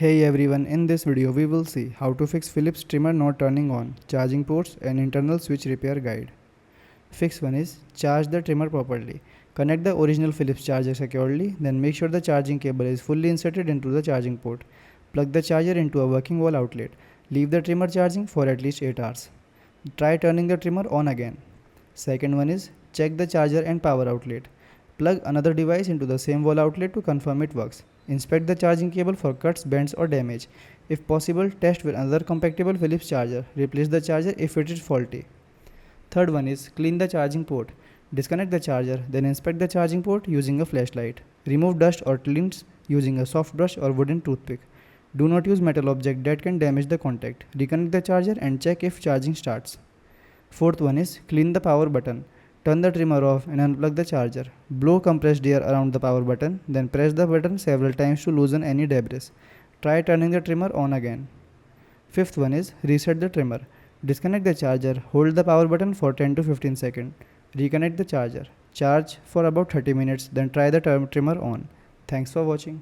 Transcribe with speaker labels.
Speaker 1: Hey everyone, in this video we will see how to fix Philips trimmer not turning on, charging ports and internal switch repair guide. Fix 1 is charge the trimmer properly. Connect the original Philips charger securely, then make sure the charging cable is fully inserted into the charging port. Plug the charger into a working wall outlet. Leave the trimmer charging for at least 8 hours. Try turning the trimmer on again. Second one is check the charger and power outlet. Plug another device into the same wall outlet to confirm it works. Inspect the charging cable for cuts, bends or damage. If possible, test with another compatible Philips charger. Replace the charger if it is faulty. Third one is clean the charging port. Disconnect the charger, then inspect the charging port using a flashlight. Remove dust or lint using a soft brush or wooden toothpick. Do not use metal object that can damage the contact. Reconnect the charger and check if charging starts. Fourth one is clean the power button. Turn the trimmer off and unplug the charger. Blow compressed air around the power button, then press the button several times to loosen any debris. Try turning the trimmer on again. Fifth one is reset the trimmer. Disconnect the charger, hold the power button for 10 to 15 seconds. Reconnect the charger. Charge for about 30 minutes, then try the trimmer on. Thanks for watching.